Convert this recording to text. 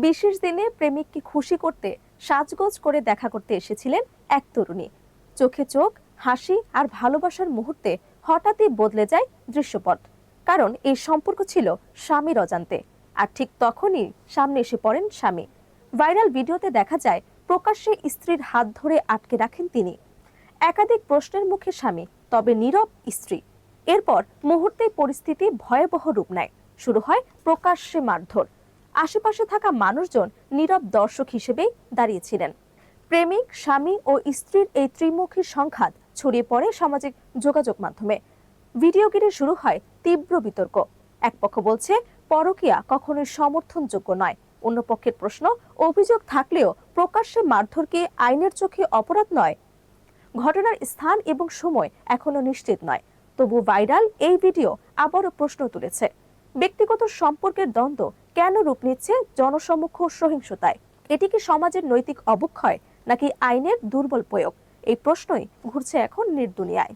বিশেষ দিনে প্রেমিককে খুশি করতে সাজগোজ করে দেখা করতে এসেছিলেন এক তরুণী। চোখে চোখ, হাসি আর ভালোবাসার মুহূর্তে হঠাৎই বদলে যায় দৃশ্যপট। কারণ এই সম্পর্ক ছিল স্বামীর অজান্তে। আর ঠিক তখনই সামনে এসে পড়েন স্বামী। ভাইরাল ভিডিওতে দেখা যায় প্রকাশ্যে স্ত্রীর হাত ধরে আটকে রাখেন তিনি। একাধিক প্রশ্নের মুখে স্বামী, তবে নীরব স্ত্রী। এরপর মুহূর্তেই পরিস্থিতি ভয়াবহ রূপ নেয়। শুরু হয় প্রকাশ্যে মারধর। আশেপাশে থাকা মানুষজন নীরব দর্শক হিসেবেই দাঁড়িয়েছিলেন। প্রেমিক, স্বামী ও স্ত্রীর এই ত্রিমুখী সংঘাত ছড়িয়ে পড়ে সামাজিক যোগাযোগ মাধ্যমে। ভিডিও ঘিরে শুরু হয় তীব্র বিতর্ক। এক পক্ষ বলছে পরকীয়া কখনোই সমর্থনযোগ্য নয়। অন্য পক্ষের প্রশ্ন, অভিযোগ থাকলেও প্রকাশ্যে মারধর কি আইনের চোখে অপরাধ নয়? ঘটনার স্থান এবং সময় এখনো নিশ্চিত নয়। তবু ভাইরাল এই ভিডিও আবারও প্রশ্ন তুলেছে, ব্যক্তিগত সম্পর্কের দ্বন্দ্ব কেন রূপ নিচ্ছে জনসম্মুখ সহিংসতায়? এটি কি সমাজের নৈতিক অবক্ষয় নাকি আইনের দুর্বল প্রয়োগ? এই প্রশ্নই ঘুরছে এখন নির্দুনিয়ায়।